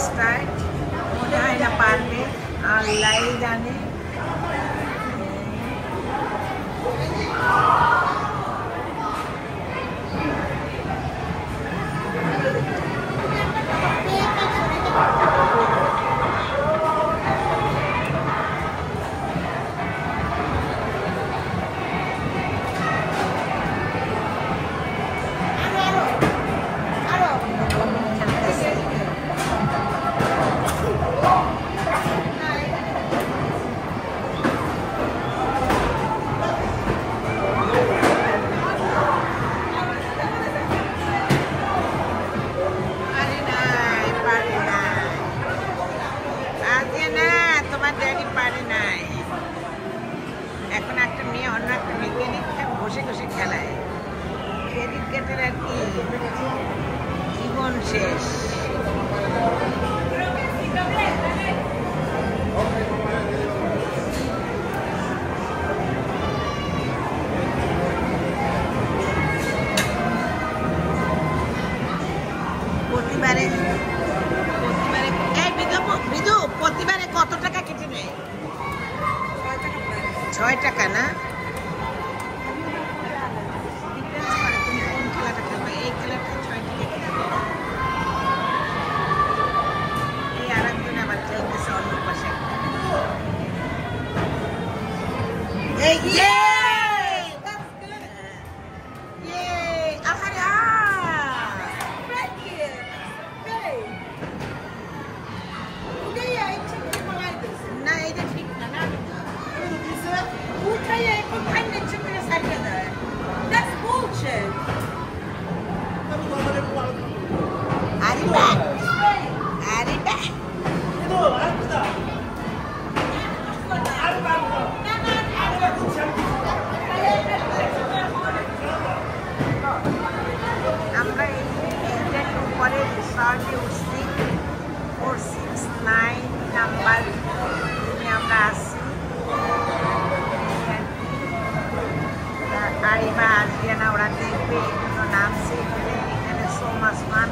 Start মনে হয় না পারবে, আল্লাহ জানে। এখন একটা মেয়ে অন্য একটা মেয়েকে নিয়ে বসে বসে খেলায়। ক্রিকেটের আর কি জীবন শেষ। প্রতিবারে কত টাকা কেটে নেয়? 6 টাকা না? তুমি কোন খেলাটা খেলবে? এই খেলাটা 6 টাকা কেটে নেয়। এই আরেকজন আবার চলতেছে অন্য পাশে। আমরা এইটার উপরে রিসর্টে উঠছি 469 নাম্বার আমরা আসছি। আরিবা আসবে না, ওরা দেখবে এই জন্য নামছে। এখানে সো মাছ মান